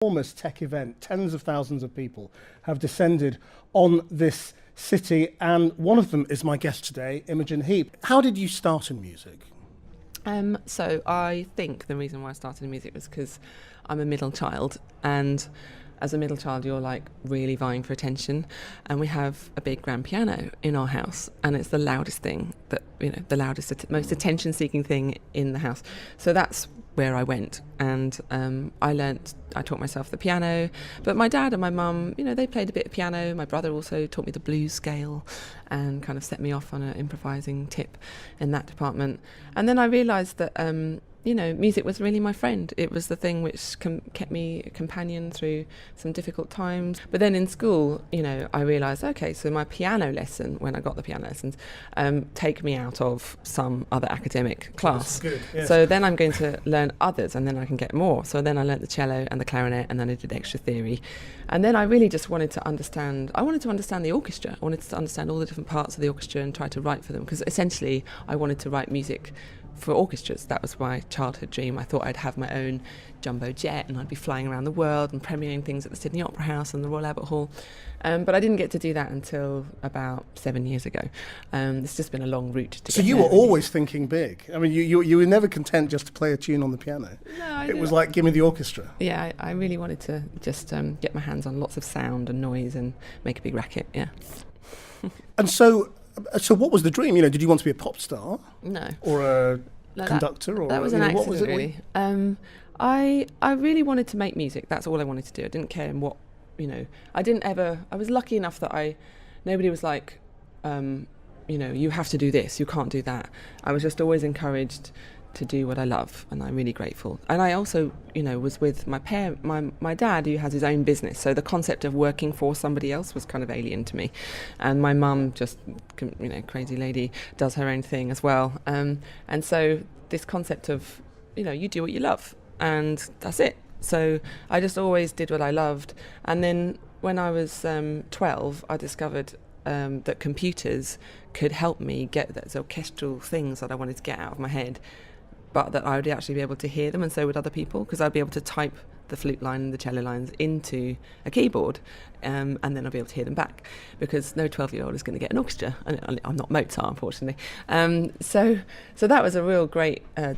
enormous tech event. Tens of thousands of people have descended on this city, and one of them is my guest today, Imogen Heap. How did you start in music? So I think the reason why I started in music was because I'm a middle child, and as a middle child you're like really vying for attention, and we have a big grand piano in our house, and it's the loudest thing that, the loudest, most attention seeking thing in the house. So that's where I went, and I taught myself the piano, but my dad and my mum, they played a bit of piano. My brother also taught me the blues scale and kind of set me off on an improvising tip in that department. And then I realised that music was really my friend. It was the thing which kept me a companion through some difficult times. But then in school, I realised, okay, so my piano lesson, when I got the piano lessons, take me out of some other academic class. Good, yes. So then I'm going to learn others, and then I can get more. So then I learnt the cello and the clarinet, and then I did extra theory. And then I really just wanted to understand the orchestra. I wanted to understand all the different parts of the orchestra and try to write for them, because essentially I wanted to write music for orchestras. That was my childhood dream. I thought I'd have my own jumbo jet and I'd be flying around the world and premiering things at the Sydney Opera House and the Royal Albert Hall. But I didn't get to do that until about 7 years ago. It's just been a long route to So get you there, were always thinking big. I mean, you were never content just to play a tune on the piano. No, it was like, give me the orchestra. Yeah, I really wanted to just get my hands on lots of sound and noise and make a big racket, yeah. And so what was the dream? Did you want to be a pop star? No. Or a conductor? That was an accident, what was it, really. I really wanted to make music. That's all I wanted to do. I didn't care in what, I was lucky enough that nobody was like, you have to do this, you can't do that. I was just always encouraged to do what I love, and I'm really grateful. And I also, was with my dad, who has his own business, so the concept of working for somebody else was kind of alien to me. And my mum, just, crazy lady, does her own thing as well. And so this concept of, you do what you love, and that's it. So I just always did what I loved. And then when I was 12, I discovered that computers could help me get those orchestral things that I wanted to get out of my head, but that I would actually be able to hear them, and so would other people, because I'd be able to type the flute line and the cello lines into a keyboard, and then I'll be able to hear them back, because no 12-year-old is going to get an orchestra. I'm not Mozart, unfortunately. So that was a real great a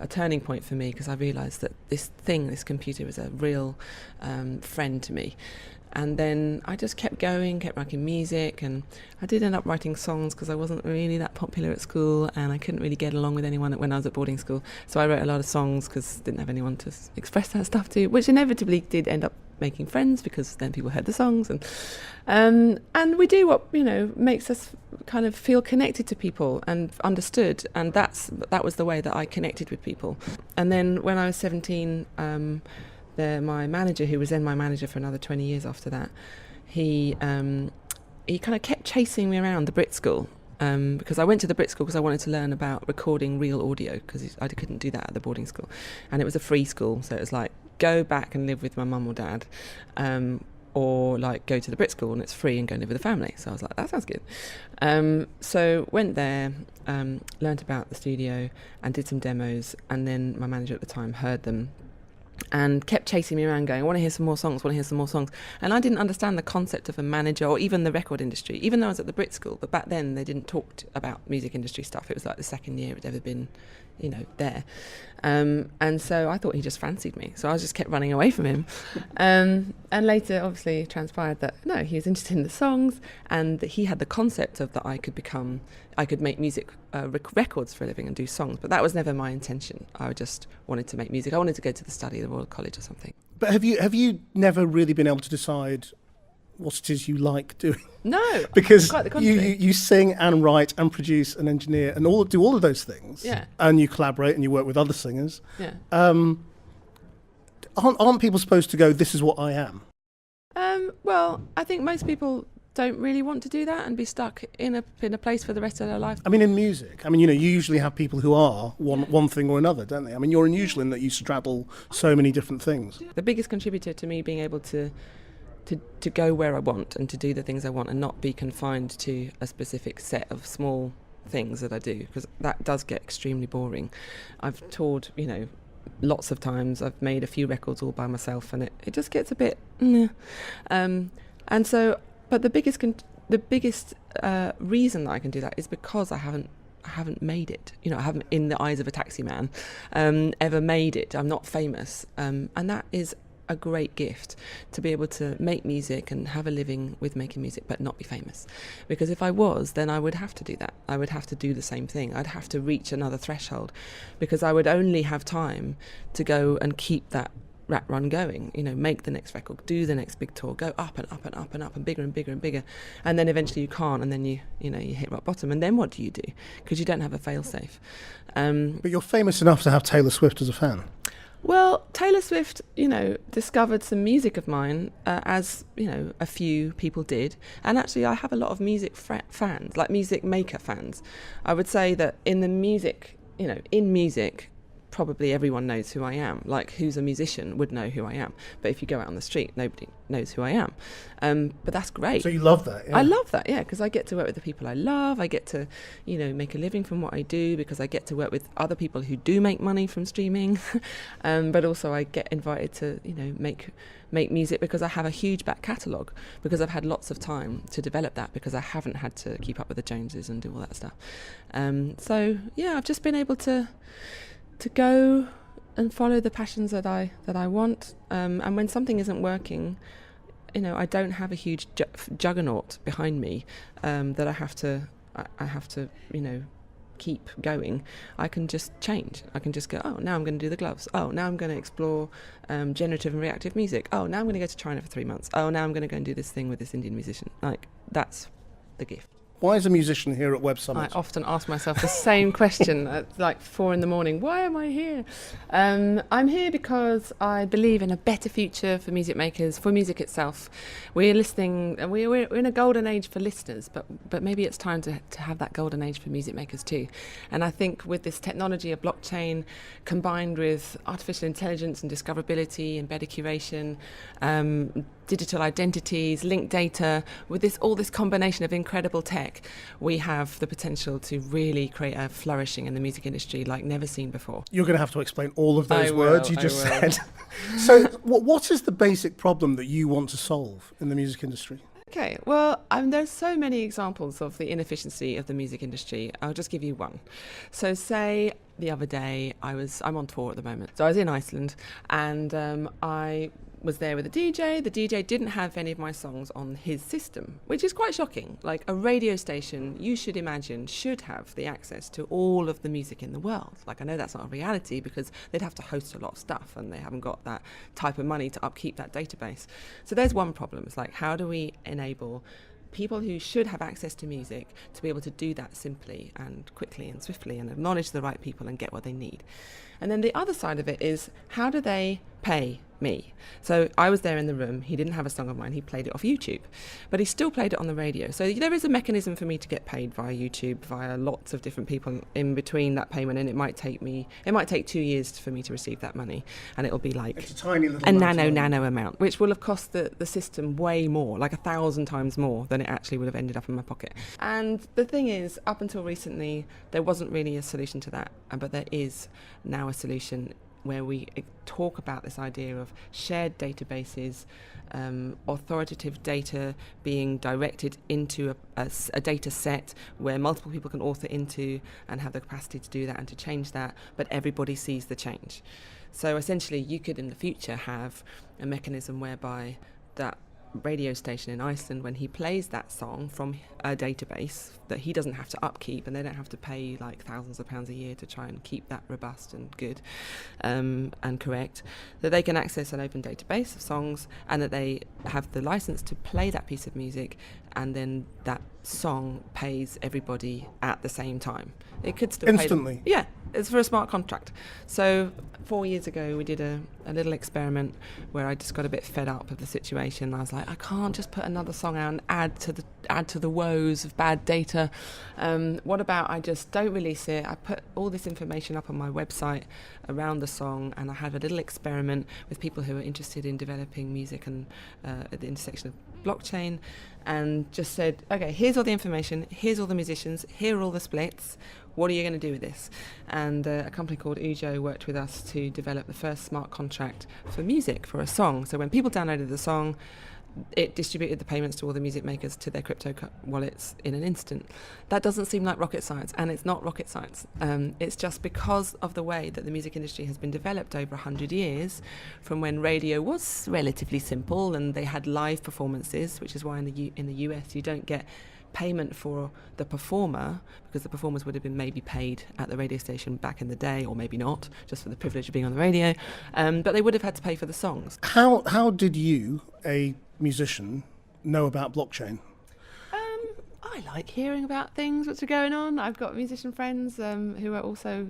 turning point for me, because I realised that this computer was a real friend to me. And then I just kept going, kept writing music, and I did end up writing songs because I wasn't really that popular at school, and I couldn't really get along with anyone when I was at boarding school. So I wrote a lot of songs because I didn't have anyone to express that stuff to, which inevitably did end up making friends, because then people heard the songs, and we do what makes us kind of feel connected to people and understood, and that was the way that I connected with people. And then when I was 17. My manager, who was then my manager for another 20 years after that, he kind of kept chasing me around the Brit School, because I went to the Brit School because I wanted to learn about recording real audio, because I couldn't do that at the boarding school, and it was a free school, so it was like, go back and live with my mum or dad, or like go to the Brit School and it's free and go and live with the family. So I was like, that sounds good. So went there, learned about the studio and did some demos, and then my manager at the time heard them and kept chasing me around going, I want to hear some more songs. And I didn't understand the concept of a manager or even the record industry, even though I was at the Brit School. But back then they didn't talk about music industry stuff. It was like the second year it had ever been, there. And so I thought he just fancied me. So I just kept running away from him. And later obviously transpired that, no, he was interested in the songs, and that he had the concept of that I could make music records for a living and do songs. But that was never my intention. I just wanted to make music. I wanted to go to the study at the Royal College or something. But have you never really been able to decide what it is you like doing? No, because quite the contrary. you sing and write and produce and engineer and do all of those things. Yeah. And you collaborate and you work with other singers. Yeah. Aren't people supposed to go, this is what I am? Well, I think most people don't really want to do that and be stuck in a place for the rest of their life. I mean, in music, you usually have people who are one thing or another, don't they? I mean, you're unusual in that you straddle so many different things. The biggest contributor to me being able to go where I want and to do the things I want and not be confined to a specific set of small things that I do, because that does get extremely boring. I've toured, lots of times. I've made a few records all by myself, and it just gets a bit meh. And so, but the biggest reason that I can do that is because I haven't made it. You know, I haven't, in the eyes of a taxi man, ever made it. I'm not famous, and that is a great gift, to be able to make music and have a living with making music but not be famous. Because if I was, then I would have to do that. I would have to do the same thing. I'd have to reach another threshold, because I would only have time to go and keep that rat run going, you know, make the next record, do the next big tour, go up and up and up and up and bigger and bigger and bigger, and then eventually you can't, and then you hit rock bottom, and then what do? Because you don't have a fail-safe. But you're famous enough to have Taylor Swift as a fan. Well, Taylor Swift, discovered some music of mine, as, a few people did. And actually, I have a lot of music fans, like music maker fans. I would say that in music, probably everyone knows who I am. Like, who's a musician would know who I am. But if you go out on the street, nobody knows who I am. But that's great. So you love that? Yeah. I love that, yeah, because I get to work with the people I love. I get to, make a living from what I do, because I get to work with other people who do make money from streaming. But also I get invited to, make music because I have a huge back catalogue, because I've had lots of time to develop that, because I haven't had to keep up with the Joneses and do all that stuff. So, yeah, I've just been able to go and follow the passions that I want, and when something isn't working, I don't have a huge juggernaut behind me that I have to keep going. I can just change. I can just go, oh, now I'm going to do the gloves. Oh, now I'm going to explore generative and reactive music. Oh, now I'm going to go to China for 3 months. Oh, now I'm going to go and do this thing with this Indian musician. Like, that's the gift. Why is a musician here at Web Summit? I often ask myself the same question at like 4 a.m. Why am I here? I'm here because I believe in a better future for music makers, for music itself. We're in a golden age for listeners, but maybe it's time to have that golden age for music makers too. And I think with this technology of blockchain, combined with artificial intelligence and discoverability, embedded curation, digital identities, linked data, with all this combination of incredible tech, we have the potential to really create a flourishing in the music industry like never seen before. You're going to have to explain all of those words you just said. So what is the basic problem that you want to solve in the music industry? Okay, well, there's so many examples of the inefficiency of the music industry. I'll just give you one. So say the other day, I'm on tour at the moment. So I was in Iceland, and I was there with a DJ. The DJ didn't have any of my songs on his system, which is quite shocking. Like, a radio station, you should imagine, should have the access to all of the music in the world. Like, I know that's not a reality because they'd have to host a lot of stuff, and they haven't got that type of money to upkeep that database. So there's one problem. It's like, how do we enable people who should have access to music to be able to do that simply and quickly and swiftly, and acknowledge the right people and get what they need? And then the other side of it is, how do they pay me? So I was there in the room. He didn't have a song of mine. He played it off YouTube, but he still played it on the radio. So there is a mechanism for me to get paid via YouTube, via lots of different people in between that payment, and it might take 2 years for me to receive that money, and it'll be like it's a tiny little nano amount, which will have cost the system way more, like 1,000 times more than it actually would have ended up in my pocket. And the thing is, up until recently, there wasn't really a solution to that, but there is now a solution where we talk about this idea of shared databases, authoritative data being directed into a data set where multiple people can author into and have the capacity to do that and to change that, but everybody sees the change. So essentially, you could in the future have a mechanism whereby that radio station in Iceland, when he plays that song from a database that he doesn't have to upkeep, and they don't have to pay like thousands of pounds a year to try and keep that robust and good and correct, that they can access an open database of songs, and that they have the license to play that piece of music, and then that song pays everybody at the same time. It could still instantly. Yeah, it's for a smart contract. So 4 years ago, we did a little experiment where I just got a bit fed up of the situation. I was like, I can't just put another song out and add to the woes of bad data. What about I just don't release it? I put all this information up on my website around the song, and I had a little experiment with people who are interested in developing music and at the intersection of blockchain, and just said, okay, here's all the information, here's all the musicians, here are all the splits. what are you going to do with this? And a company called Ujo worked with us to develop the first smart contract for music, for a song. So when people downloaded the song, it distributed the payments to all the music makers to their crypto wallets in an instant. That doesn't seem like rocket science, and it's not rocket science. It's just because of the way that the music industry has been developed over 100 years, from when radio was relatively simple and they had live performances, which is why in the US you don't get payment for the performer, because the performers would have been maybe paid at the radio station back in the day, or maybe not, just for the privilege of being on the radio, but they would have had to pay for the songs. How did you, a musician, know about blockchain? I like hearing about things which are going on. I've got musician friends who are also,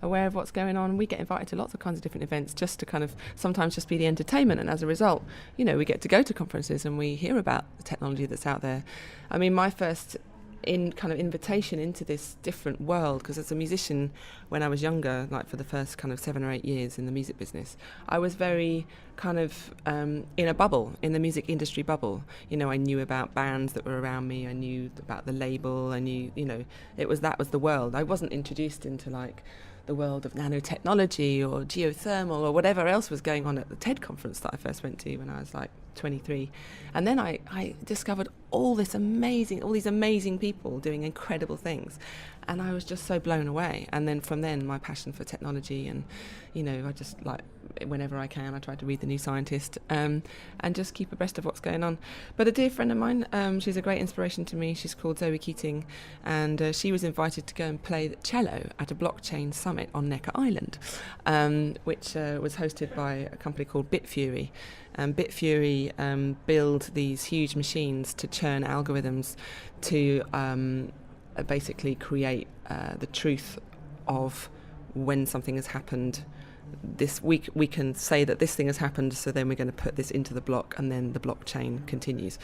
aware of what's going on. We get invited to lots of kinds of different events just to kind of sometimes just be the entertainment. And as a result, we get to go to conferences and we hear about the technology that's out there. I mean, my first invitation into this different world, because as a musician when I was younger, like for the first kind of 7 or 8 years in the music business, I was very kind of in a bubble, in the music industry bubble. I knew about bands that were around me, I knew about the label, I knew, that was the world. I wasn't introduced into like the world of nanotechnology or geothermal or whatever else was going on at the TED conference that I first went to when I was like 23. And then I discovered all these amazing people doing incredible things, and I was just so blown away. And then from then, my passion for technology, and I just like, whenever I can, I try to read The New Scientist and just keep abreast of what's going on. But a dear friend of mine, she's a great inspiration to me, she's called Zoe Keating, and she was invited to go and play the cello at a blockchain summit on Necker Island, which was hosted by a company called Bitfury. Bitfury build these huge machines to churn algorithms to basically create the truth of when something has happened. This week we can say that this thing has happened, so then we're going to put this into the block, and then the blockchain continues.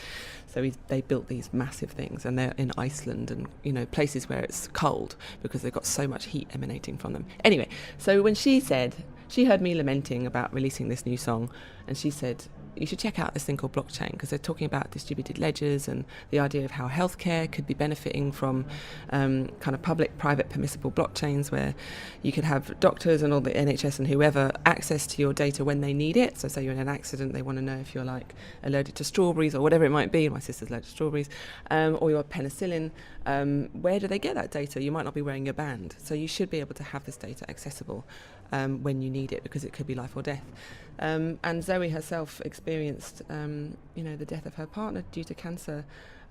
So they built these massive things, and they're in Iceland and places where it's cold because they've got so much heat emanating from them. Anyway, so when she heard me lamenting about releasing this new song, and she said, you should check out this thing called blockchain, because they're talking about distributed ledgers and the idea of how healthcare could be benefiting from kind of public-private permissible blockchains, where you could have doctors and all the NHS and whoever access to your data when they need it. So say you're in an accident, they want to know if you're like allergic to strawberries or whatever it might be. My sister's allergic to strawberries, or your penicillin. Where do they get that data? You might not be wearing your band, so you should be able to have this data accessible when you need it, because it could be life or death. And Zoe herself experienced, the death of her partner due to cancer,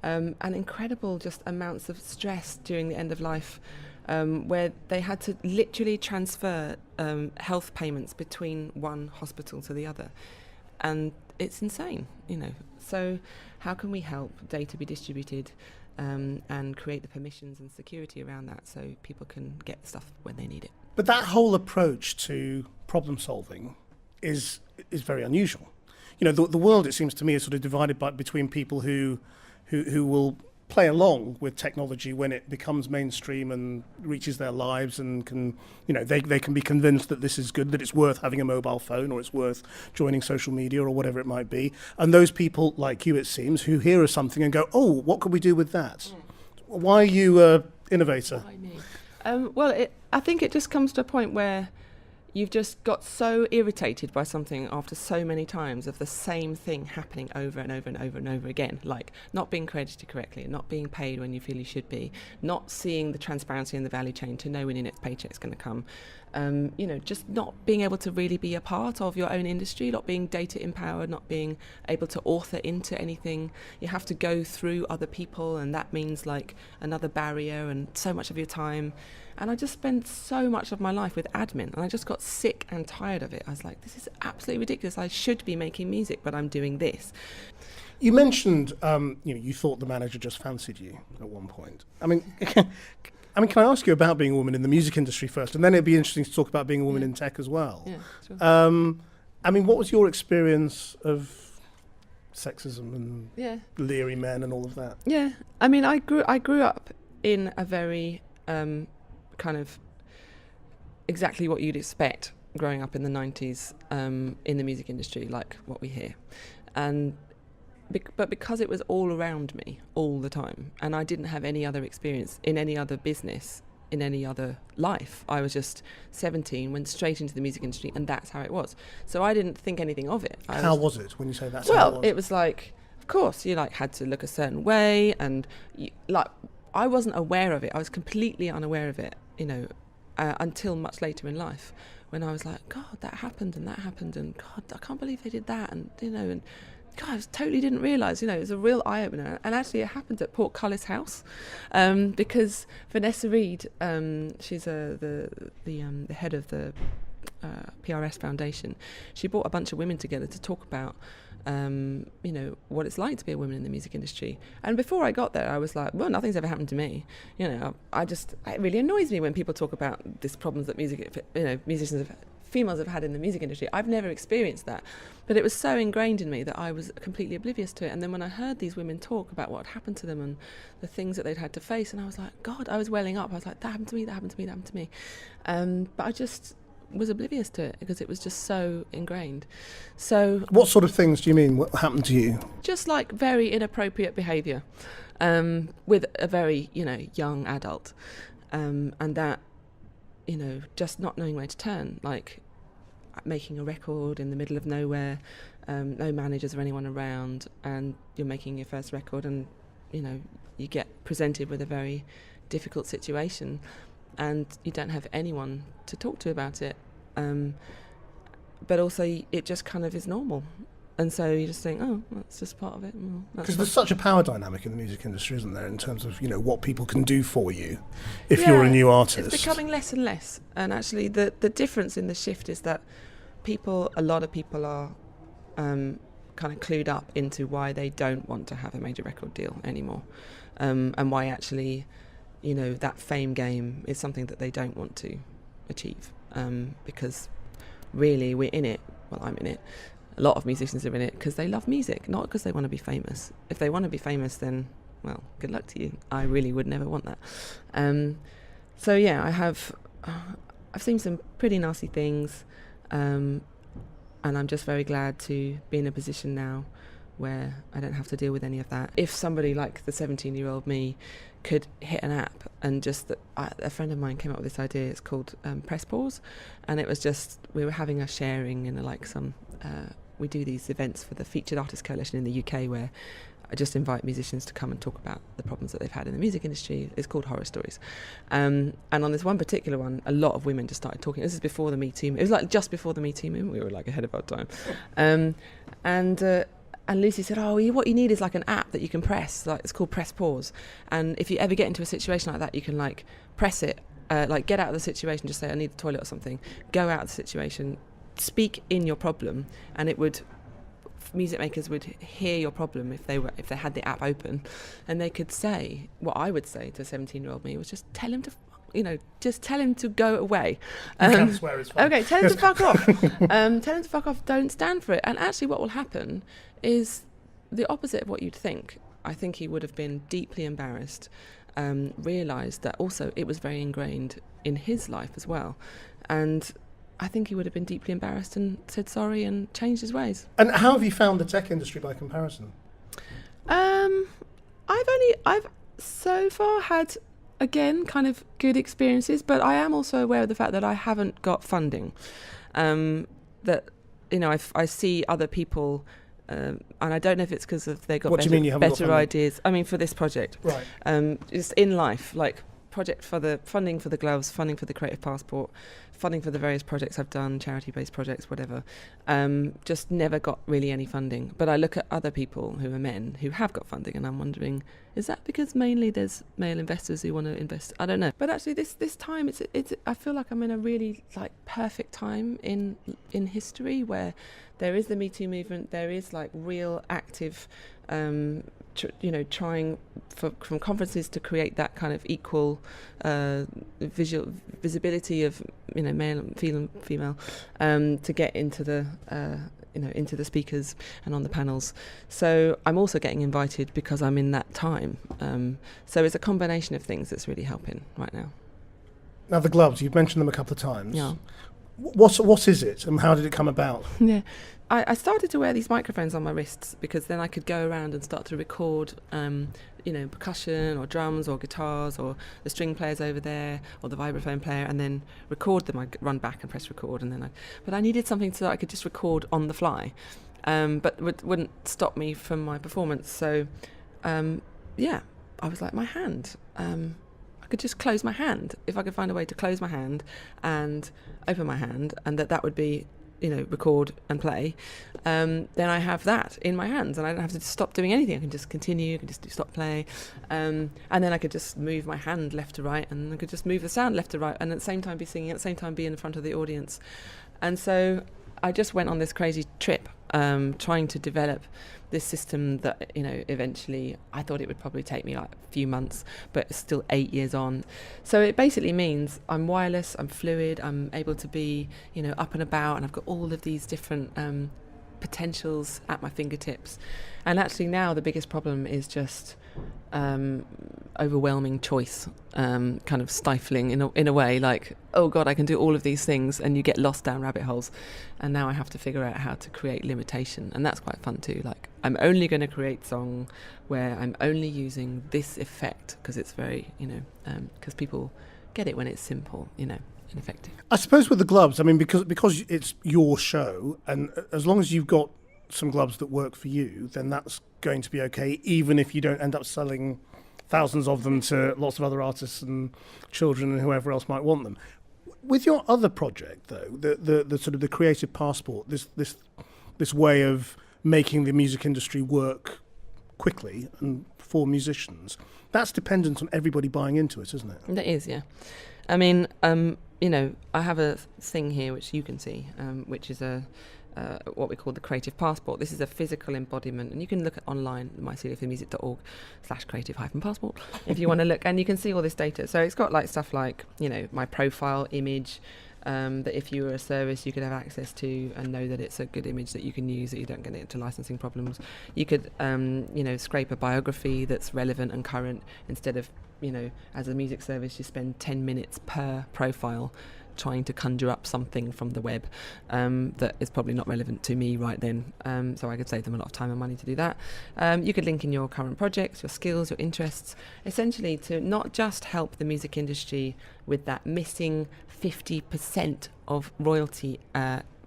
and incredible just amounts of stress during the end of life, where they had to literally transfer health payments between one hospital to the other. And it's insane, So how can we help data be distributed and create the permissions and security around that so people can get stuff when they need it? But that whole approach to problem solving is very unusual. The world, it seems to me, is sort of divided between people who will play along with technology when it becomes mainstream and reaches their lives, and can they can be convinced that this is good, that it's worth having a mobile phone, or it's worth joining social media, or whatever it might be. And those people like you, it seems, who hear something and go, oh, what could we do with that? Why are you innovator? Why me? I think it just comes to a point where you've just got so irritated by something after so many times of the same thing happening over and over and over and over again, like not being credited correctly, not being paid when you feel you should be, not seeing the transparency in the value chain to know when your next paycheck's going to come, just not being able to really be a part of your own industry, not being data empowered, not being able to author into anything. You have to go through other people, and that means like another barrier and so much of your time. And I just spent so much of my life with admin, and I just got sick and tired of it. I was like, this is absolutely ridiculous. I should be making music, but I'm doing this. You mentioned, you thought the manager just fancied you at one point. I mean, can I ask you about being a woman in the music industry first, and then it'd be interesting to talk about being a woman in tech as well. Yeah, sure. What was your experience of sexism and leery men and all of that? Yeah, I grew up in a very kind of exactly what you'd expect growing up in the 90s in the music industry, like what we hear. And but because it was all around me all the time, and I didn't have any other experience in any other business in any other life. I was just 17, went straight into the music industry, and that's how it was. So I didn't think anything of it. How was it when you say that's how Well, it was? it was like, of course, you like had to look a certain way, and like I wasn't aware of it. I was completely unaware of it, you know, until much later in life, when I was like, God, that happened, and God, I can't believe they did that, and you know, and God, I totally didn't realise, you know, it was a real eye opener. And actually, it happened at Portcullis House, because Vanessa Reed, she's the head of the PRS Foundation. She brought a bunch of women together to talk about, you know, what it's like to be a woman in the music industry. And before I got there, I was like, well, nothing's ever happened to me. You know, it really annoys me when people talk about these problems that females have had in the music industry. I've never experienced that, but it was so ingrained in me that I was completely oblivious to it. And then when I heard these women talk about what had happened to them and the things that they'd had to face, and I was like, God, I was welling up. I was like, that happened to me, that happened to me, that happened to me. But I just was oblivious to it because it was just so ingrained. So what sort of things do you mean what happened to you? Just like very inappropriate behaviour with a very, you know, young adult, and that, you know, just not knowing where to turn, like making a record in the middle of nowhere, no managers or anyone around, and you're making your first record, and you know, you get presented with a very difficult situation and you don't have anyone to talk to about it, but also it just kind of is normal. And so you just think, oh, that's just part of it. Because there's such a power dynamic in the music industry, isn't there, in terms of, you know, what people can do for you if you're a new artist. It's becoming less and less. And actually the difference in the shift is that a lot of people are kind of clued up into why they don't want to have a major record deal anymore, and why actually, you know, that fame game is something that they don't want to achieve, because really we're in it. Well, I'm in it. A lot of musicians are in it because they love music, not because they want to be famous. If they want to be famous, then, well, good luck to you. I really would never want that. So yeah, I've seen some pretty nasty things, and I'm just very glad to be in a position now where I don't have to deal with any of that. If somebody like the 17-year-old me could hit an app and just a friend of mine came up with this idea. It's called Press Pause, and it was just, we were having a sharing in we do these events for the Featured Artists Coalition in the UK, where I just invite musicians to come and talk about the problems that they've had in the music industry. It's called Horror Stories. And on this one particular one, a lot of women just started talking. This is before the Me Too movement. It was like just before the Me Too movement. We were like ahead of our time. And Lucy said, what you need is like an app that you can press. Like, it's called Press Pause. And if you ever get into a situation like that, you can like press it, like get out of the situation, just say, I need the toilet or something. Go out of the situation, speak in your problem, and music makers would hear your problem if they had the app open, and they could say what I would say to a 17-year-old me was just tell him to go away. You can swear, it's fine. Okay, tell him to fuck off. Tell him to fuck off. Don't stand for it. And actually, what will happen is the opposite of what you'd think. I think he would have been deeply embarrassed, realised that also it was very ingrained in his life as well, and I think he would have been deeply embarrassed and said sorry and changed his ways. And how have you found the tech industry by comparison? I've so far had, again, kind of good experiences, but I am also aware of the fact that I haven't got funding. That, you know, I see other people, and I don't know if it's because they got better ideas. I mean, for this project, right? Just in life, like funding for the gloves, funding for the Creative Passport, funding for the various projects I've done, charity-based projects, whatever, just never got really any funding. But I look at other people who are men who have got funding, and I'm wondering, is that because mainly there's male investors who want to invest? I don't know. But actually this time, it's I feel like I'm in a really like perfect time in history where there is the Me Too movement, there is like real active trying from conferences to create that kind of equal visibility of, you know, male and female, to get into the into the speakers and on the panels. So I'm also getting invited because I'm in that time. So it's a combination of things that's really helping right now. Now the gloves, you've mentioned them a couple of times. Yeah. What is it, and how did it come about? Yeah. I started to wear these microphones on my wrists because then I could go around and start to record, percussion or drums or guitars or the string players over there or the vibraphone player, and then record them. I'd run back and press record, but I needed something so that I could just record on the fly, but wouldn't stop me from my performance. So, I was like, my hand. I could just close my hand. If I could find a way to close my hand and open my hand, and that would be, record and play, then I have that in my hands and I don't have to stop doing anything. I can just continue, I can just stop play, and then I could just move my hand left to right, and I could just move the sound left to right, and at the same time be singing, at the same time be in front of the audience. And so I just went on this crazy trip, trying to develop this system that, eventually I thought it would probably take me like a few months, but it's still 8 years on. So it basically means I'm wireless, I'm fluid, I'm able to be, up and about, and I've got all of these different potentials at my fingertips. And actually now the biggest problem is just overwhelming choice, kind of stifling in a way, like, oh God, I can do all of these things, and you get lost down rabbit holes. And now I have to figure out how to create limitation, and that's quite fun too. Like, I'm only going to create song where I'm only using this effect because it's very, because people get it when it's simple, and effective. I suppose with the gloves, I mean, because it's your show, and as long as you've got some gloves that work for you, then that's going to be okay, even if you don't end up selling thousands of them to lots of other artists and children and whoever else might want them. With your other project, though, the sort of the creative passport, this way of making the music industry work quickly and for musicians, that's dependent on everybody buying into it, isn't it? That is, yeah. I mean, I have a thing here which you can see, which is what we call the creative passport. This is a physical embodiment, and you can look at online, mycdfmusic.org/creative-passport if you want to look, and you can see all this data. So it's got like stuff like, my profile image, that if you were a service you could have access to and know that it's a good image that you can use, that you don't get into licensing problems. You could scrape a biography that's relevant and current, instead of, as a music service you spend 10 minutes per profile trying to conjure up something from the web that is probably not relevant to me right then. So I could save them a lot of time and money to do that. You could link in your current projects, your skills, your interests, essentially to not just help the music industry with that missing 50% of royalty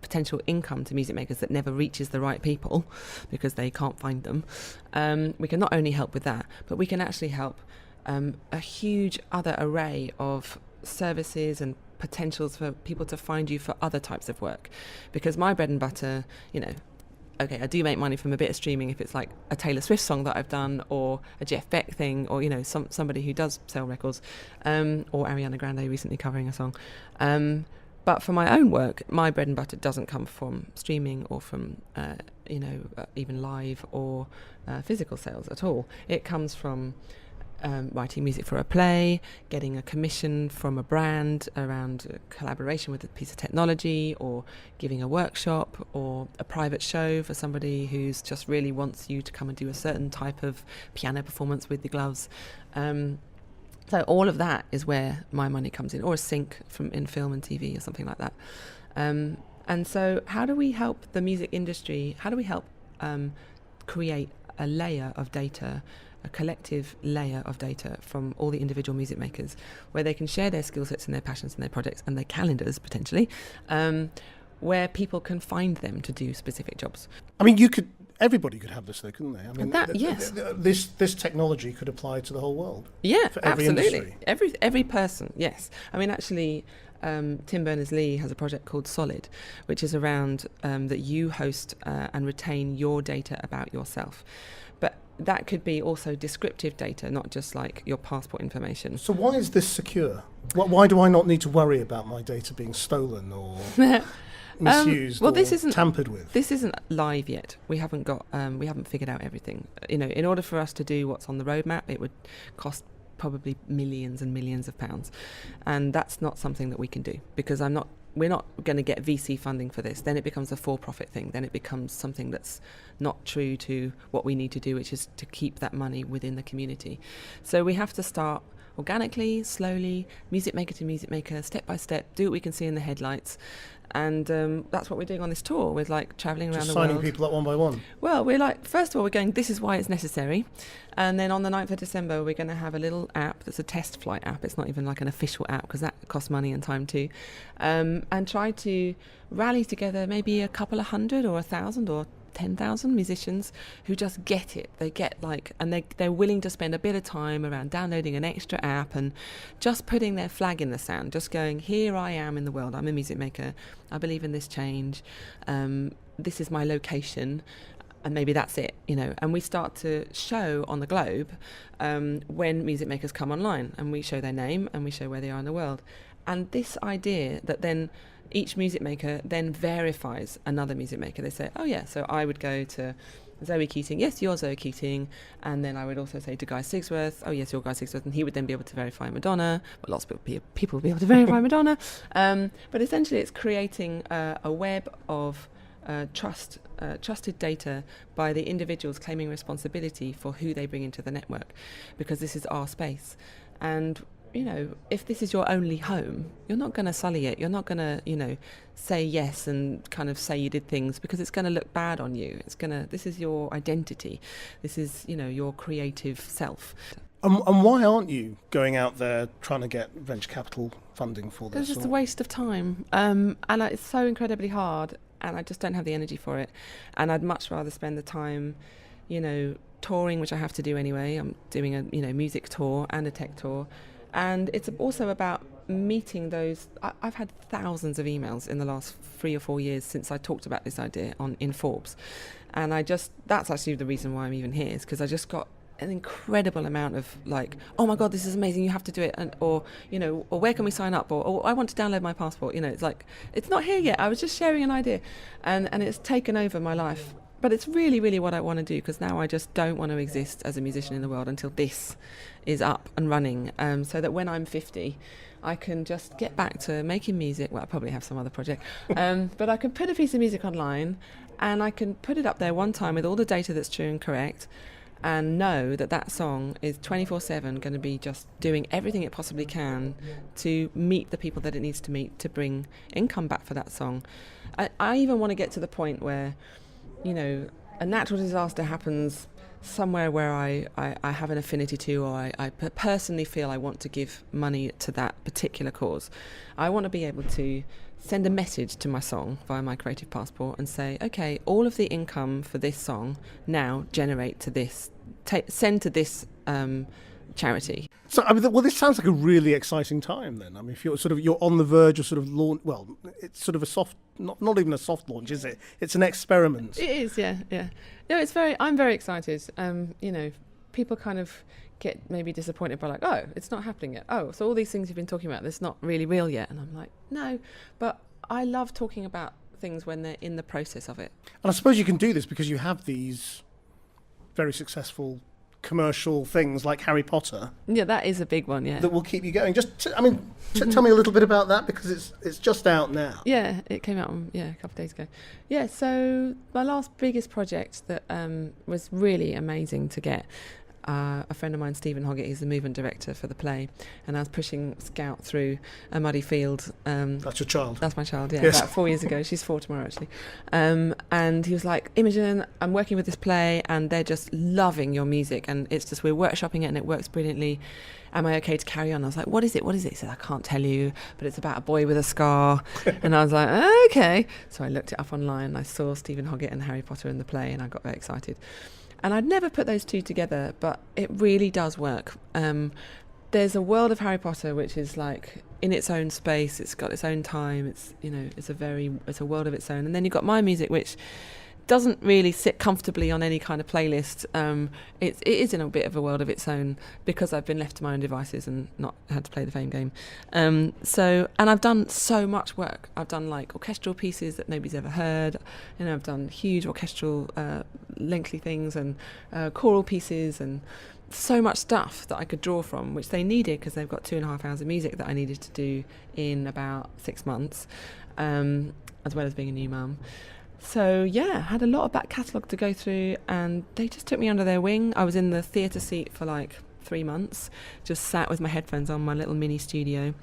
potential income to music makers that never reaches the right people because they can't find them. We can not only help with that, but we can actually help a huge other array of services and potentials for people to find you for other types of work. Because my bread and butter, I do make money from a bit of streaming if it's like a Taylor Swift song that I've done, or a Jeff Beck thing, or somebody who does sell records, or Ariana Grande recently covering a song. But for my own work, my bread and butter doesn't come from streaming or from even live or physical sales at all. It comes from writing music for a play, getting a commission from a brand around a collaboration with a piece of technology, or giving a workshop, or a private show for somebody who's just really wants you to come and do a certain type of piano performance with the gloves. So all of that is where my money comes in, or a sync in film and TV or something like that. And so how do we help the music industry? How do we help create a layer of data, a collective layer of data from all the individual music makers, where they can share their skill sets and their passions and their projects and their calendars potentially, where people can find them to do specific jobs? I mean, everybody could have this though, couldn't they? I mean, yes. This technology could apply to the whole world. Yeah, for every absolutely. Industry. Every person, yes. I mean, actually, Tim Berners-Lee has a project called Solid, which is around that you host and retain your data about yourself. But that could be also descriptive data, not just like your passport information. So why is this secure? Why do I not need to worry about my data being stolen or misused or tampered with? This isn't live yet. We haven't figured out everything. In order for us to do what's on the roadmap, it would cost probably millions and millions of pounds, and that's not something that we can do, because we're not going to get VC funding for this. Then it becomes a for-profit thing. Then it becomes something that's not true to what we need to do, which is to keep that money within the community. So we have to start organically, slowly, music maker to music maker, step by step, do what we can see in the headlights. And that's what we're doing on this tour. We're like travelling around Just the world. signing people up one by one. Well, we're like, first of all, we're going, this is why it's necessary. And then on the 9th of December, we're going to have a little app that's a test flight app. It's not even like an official app because that costs money and time too. And try to rally together maybe a couple of hundred or 1,000 or 10,000 musicians who just get it. They get like, and they're willing to spend a bit of time around downloading an extra app and just putting their flag in the sand, just going, here I am in the world. I'm a music maker. I believe in this change. This is my location. And maybe that's it, you know. And we start to show on the globe when music makers come online, and we show their name and we show where they are in the world. And this idea that then each music maker then verifies another music maker. They say, oh yeah, so I would go to Zoe Keating, yes, you're Zoe Keating. And then I would also say to Guy Sigsworth, oh yes, you're Guy Sigsworth. And he would then be able to verify Madonna. Well, lots of people will be able to verify Madonna. But essentially it's creating a web of trusted data by the individuals claiming responsibility for who they bring into the network, because this is our space. And you know, if this is your only home, you're not going to sully it. You're not going to, you know, say yes and kind of say you did things, because it's going to look bad on you. This is your identity. This is, you know, your creative self. And why aren't you going out there trying to get venture capital funding for this? It's just a waste of time. And it's so incredibly hard, and I just don't have the energy for it. And I'd much rather spend the time, you know, touring, which I have to do anyway. I'm doing a, you know, music tour and a tech tour. And it's also about meeting those. I've had thousands of emails in the last 3 or 4 years since I talked about this idea in Forbes. And that's actually the reason why I'm even here, is because I just got an incredible amount of like, oh my God, this is amazing, you have to do it. Or, you know, or where can we sign up? Or I want to download my passport. You know, it's like, it's not here yet. I was just sharing an idea. And it's taken over my life. But it's really, really what I want to do, because now I just don't want to exist as a musician in the world until this is up and running, so that when I'm 50, I can just get back to making music. Well, I probably have some other project, but I can put a piece of music online and I can put it up there one time with all the data that's true and correct, and know that that song is 24/7 going to be just doing everything it possibly can to meet the people that it needs to meet, to bring income back for that song. I even want to get to the point where, you know, a natural disaster happens somewhere where I have an affinity to, or I personally feel I want to give money to that particular cause. I want to be able to send a message to my song via my creative passport and say, okay, all of the income for this song now generate to this, send to this charity. So, I mean, well, this sounds like a really exciting time then. I mean, if you're on the verge of sort of launch, well, it's sort of a soft, not even a soft launch, is it? It's an experiment. It is, yeah. No, I'm very excited. You know, people kind of get maybe disappointed by like, oh, it's not happening yet. Oh, so all these things you've been talking about, that's not really real yet. And I'm like, no, but I love talking about things when they're in the process of it. And I suppose you can do this because you have these very successful commercial things like Harry Potter. Yeah, that is a big one, yeah. That will keep you going. Tell me a little bit about that, because it's just out now. Yeah, it came out a couple of days ago. Yeah, so my last biggest project that was really amazing to get. A friend of mine, Stephen Hoggett, he's the movement director for the play, and I was pushing Scout through a muddy field. That's your child? That's my child, yeah, yes. About 4 years ago. She's 4 tomorrow, actually. And he was like, Imogen, I'm working with this play, and they're just loving your music, and it's just, we're workshopping it, and it works brilliantly. Am I okay to carry on? I was like, what is it? He said, I can't tell you, but it's about a boy with a scar. And I was like, okay. So I looked it up online, I saw Stephen Hoggett and Harry Potter in the play, and I got very excited. And I'd never put those two together, but it really does work. There's a world of Harry Potter which is like in its own space. It's got its own time. It's, you know, it's a world of its own. And then you've got my music, which doesn't really sit comfortably on any kind of playlist. It is in a bit of a world of its own because I've been left to my own devices and not had to play the fame game. And I've done so much work. I've done like orchestral pieces that nobody's ever heard. You know, I've done huge orchestral lengthy things and choral pieces and so much stuff that I could draw from, which they needed because they've got 2.5 hours of music that I needed to do in about 6 months, as well as being a new mum. So yeah, had a lot of back catalogue to go through, and they just took me under their wing. I was in the theatre seat for like 3 months, just sat with my headphones on, my little mini studio.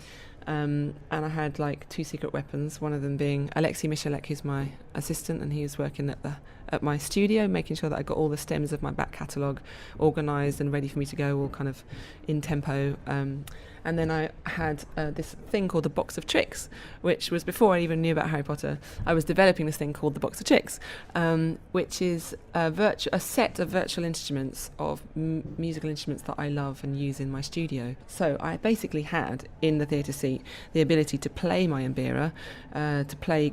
And I had like 2 secret weapons, one of them being Alexei Michalek, who's my assistant, and he was working at my studio, making sure that I got all the stems of my back catalogue organised and ready for me to go, all kind of in tempo. And then I had this thing called the Box of Tricks, which was before I even knew about Harry Potter. I was developing this thing called the Box of Tricks, which is a set of virtual instruments of musical instruments that I love and use in my studio. So I basically had, in the theatre seat, the ability to play my mbira, to play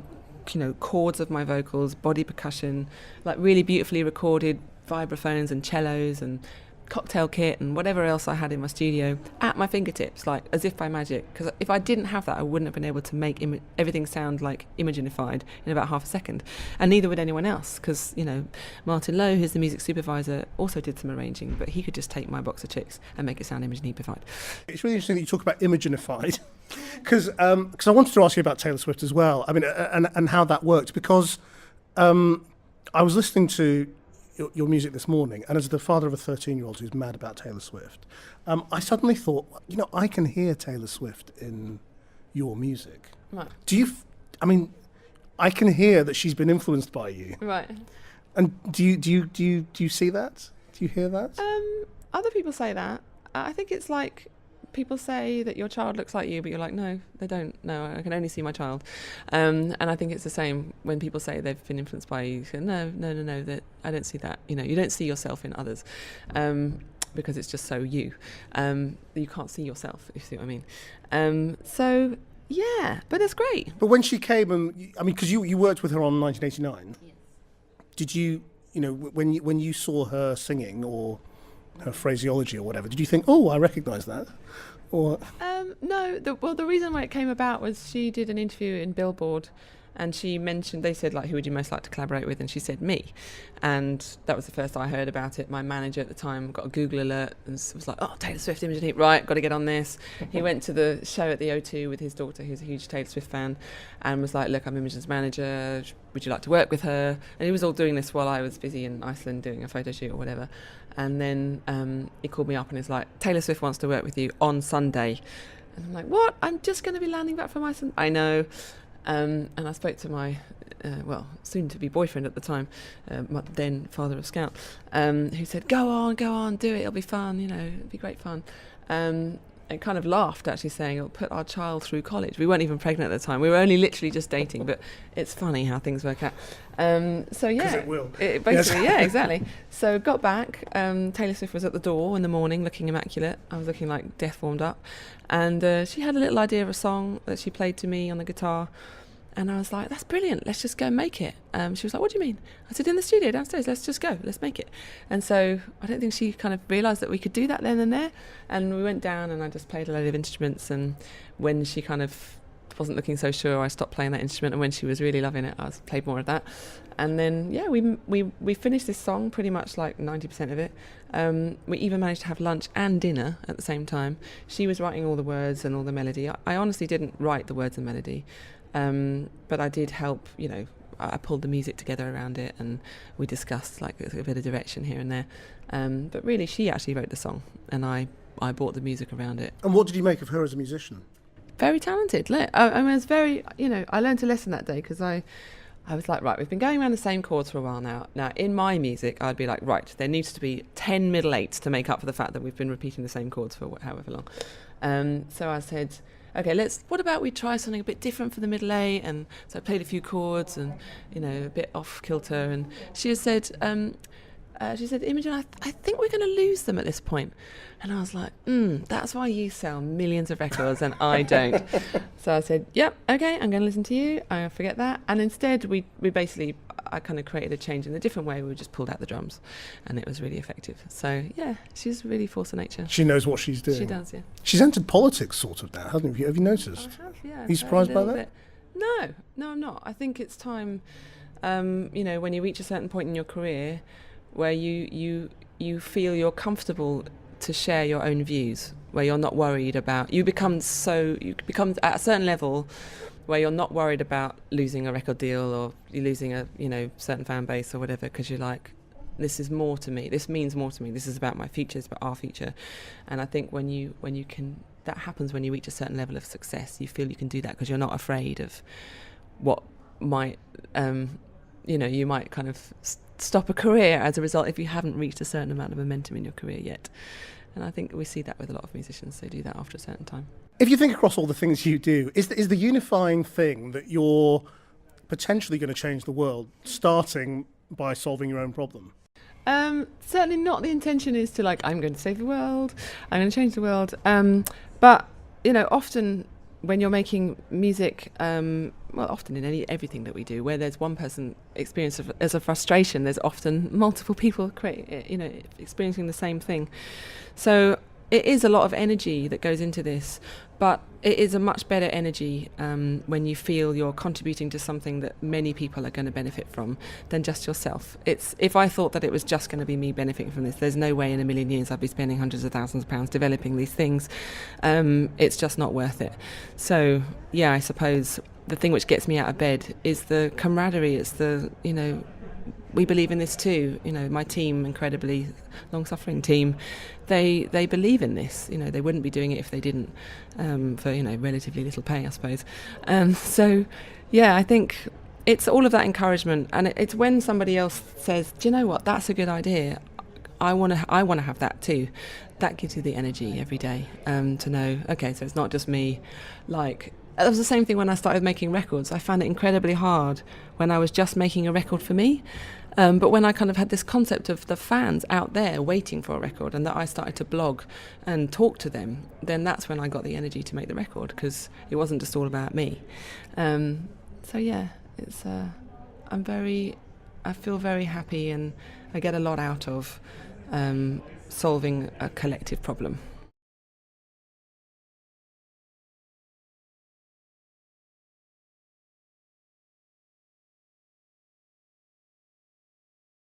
chords of my vocals, body percussion, like really beautifully recorded vibraphones and cellos and cocktail kit and whatever else I had in my studio at my fingertips, like as if by magic. Because if I didn't have that, I wouldn't have been able to make everything sound like Imogenified in about half a second, and neither would anyone else. Because Martin Lowe, who's the music supervisor, also did some arranging, but he could just take my Box of Tricks and make it sound Imogen Heapified. It's really interesting that you talk about Imogenified, because I wanted to ask you about Taylor Swift as well. I mean, and how that worked, because I was listening to your music this morning, and as the father of a 13-year-old who's mad about Taylor Swift, I suddenly thought, I can hear Taylor Swift in your music. Right. I can hear that she's been influenced by you. Right. And do you see that? Do you hear that? Other people say that. I think it's like people say that your child looks like you, but you're like, no, they don't. No, I can only see my child. And I think it's the same when people say they've been influenced by you. You say, no, that I don't see that. You don't see yourself in others, because it's just so you. You can't see yourself, if you see what I mean. So yeah, but it's great. But when she came, because you worked with her on 1989. Yes. Did you, when you saw her singing or her phraseology or whatever, did you think, oh, I recognise that? Or no, the reason why it came about was she did an interview in Billboard, and she mentioned, they said, like, who would you most like to collaborate with? And she said me. And that was the first I heard about it. My manager at the time got a Google alert and was like, oh, Taylor Swift, Imogen Heap, right, got to get on this. He went to the show at the O2 with his daughter, who's a huge Taylor Swift fan, and was like, look, I'm Imogen's manager, would you like to work with her? And he was all doing this while I was busy in Iceland doing a photo shoot or whatever. And then he called me up and he's like, Taylor Swift wants to work with you on Sunday. And I'm like, what? I'm just going to be landing back from Iceland? I know. And I spoke to my, soon-to-be boyfriend at the time, then father of Scout, who said, go on, do it, it'll be fun, it'll be great fun. And kind of laughed, actually, saying it'll put our child through college. We weren't even pregnant at the time. We were only literally just dating, but it's funny how things work out. So yeah. Because it will. Basically, yes. Yeah, exactly. So got back, Taylor Swift was at the door in the morning looking immaculate. I was looking like death warmed up. And she had a little idea of a song that she played to me on the guitar. And I was like, that's brilliant, let's just go and make it. She was like, what do you mean? I said, in the studio downstairs, let's just go, let's make it. And so I don't think she kind of realised that we could do that then and there. And we went down and I just played a load of instruments. And when she kind of wasn't looking so sure, I stopped playing that instrument. And when she was really loving it, I played more of that. And then, yeah, we finished this song, pretty much like 90% of it. We even managed to have lunch and dinner at the same time. She was writing all the words and all the melody. I honestly didn't write the words and melody. But I did help, I pulled the music together around it and we discussed like a bit of direction here and there. But really, she actually wrote the song and I brought the music around it. And what did you make of her as a musician? Very talented. I was very, I learned a lesson that day because I was like, right, we've been going around the same chords for a while now. Now, in my music, I'd be like, right, there needs to be 10 middle eights to make up for the fact that we've been repeating the same chords for however long. So I said, okay, what about we try something a bit different for the middle eight? And so I played a few chords and, a bit off kilter. And she said, Imogen, I think we're going to lose them at this point. And I was like, that's why you sell millions of records and I don't. So I said, yep, okay, I'm going to listen to you. I forget that. And instead, we basically, I kind of created a change in a different way. We just pulled out the drums and it was really effective. So yeah, she's really force of nature. She knows what she's doing. She does, yeah. She's entered politics sort of now, hasn't she? Have you noticed? I have, yeah. Are you surprised by that? Bit. No, I'm not. I think it's time, when you reach a certain point in your career where you feel you're comfortable to share your own views, where you're not worried about, you become at a certain level where you're not worried about losing a record deal or you're losing a certain fan base or whatever, because you're like, this is more to me. This means more to me. This is about my future. It's about our future. And I think when you can, that happens when you reach a certain level of success. You feel you can do that because you're not afraid of what might, you might kind of stop a career as a result if you haven't reached a certain amount of momentum in your career yet. And I think we see that with a lot of musicians. They do that after a certain time. If you think across all the things you do, is the unifying thing that you're potentially going to change the world, starting by solving your own problem? Certainly not. The intention is to I'm going to save the world, I'm going to change the world. But often when you're making music, often in everything that we do, where there's one person experiencing as a frustration, there's often multiple people experiencing the same thing. So it is a lot of energy that goes into this, but it is a much better energy when you feel you're contributing to something that many people are going to benefit from than just yourself. If I thought that it was just going to be me benefiting from this, there's no way in a million years I'd be spending hundreds of thousands of pounds developing these things. It's just not worth it. So yeah, I suppose the thing which gets me out of bed is the camaraderie. It's the, we believe in this too. My team, incredibly long-suffering team, they believe in this. They wouldn't be doing it if they didn't, for relatively little pay, I suppose. So, yeah, I think it's all of that encouragement, and it's when somebody else says, "Do you know what? That's a good idea. I want to have that too." That gives you the energy every day to know. Okay, so it's not just me. It was the same thing when I started making records. I found it incredibly hard when I was just making a record for me. But when I kind of had this concept of the fans out there waiting for a record, and that I started to blog and talk to them, then that's when I got the energy to make the record, because it wasn't just all about me. So yeah, it's I feel very happy, and I get a lot out of solving a collective problem.